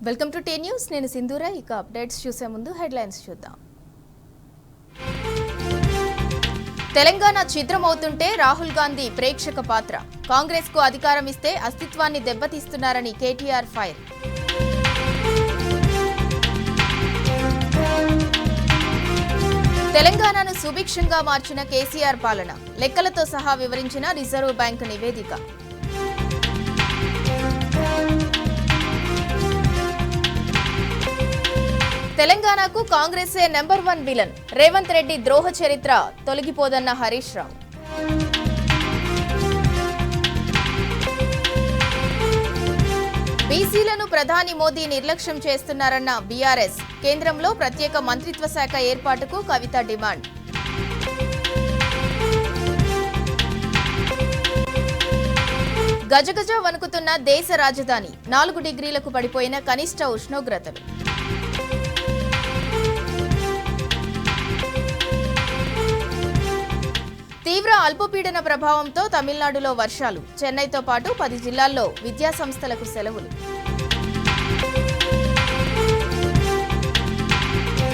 Welcome to tea news. నేను సింధూరా. ఇక updates చూసే ముందు హెడ్లైన్స్ చూద్దాం. తెలంగాణ ఛిద్రమవుతుంటే రాహుల్ గాంధీ ప్రేక్షక పాత్ర. కాంగ్రెస్ కు అధికారం ఇస్తే అస్తిత్వాన్ని దెబ్బతీస్తున్నారని కేటీఆర్ ఫైర్. తెలంగాణను సుభిక్షంగా మార్చిన కేసీఆర్ పాలన. లెక్కలతో సహా వివరించిన రిజర్వ్ బ్యాంకు నివేదిక. తెలంగాణకు కాంగ్రెసే నెంబర్ 1 విలన్. రేవంత్ రెడ్డి ద్రోహ చరిత్ర తొలగిపోదన్న హరీష్ రావు. బీసీలను ప్రధాని మోదీ నిర్లక్ష్యం చేస్తున్నారన్న బీఆర్ఎస్. కేంద్రంలో ప్రత్యేక మంత్రిత్వ శాఖ ఏర్పాటుకు కవిత డిమాండ్. గజగజ వణుకుతున్న దేశ రాజధాని. 4 డిగ్రీలకు పడిపోయిన కనిష్ట ఉష్ణోగ్రతలు. తీవ్ర అల్పపీడన ప్రభావంతో తమిళనాడులో వర్షాలు. చెన్నైతో పాటు 10 జిల్లాల్లో విద్యాసంస్థలకు సెలవులు.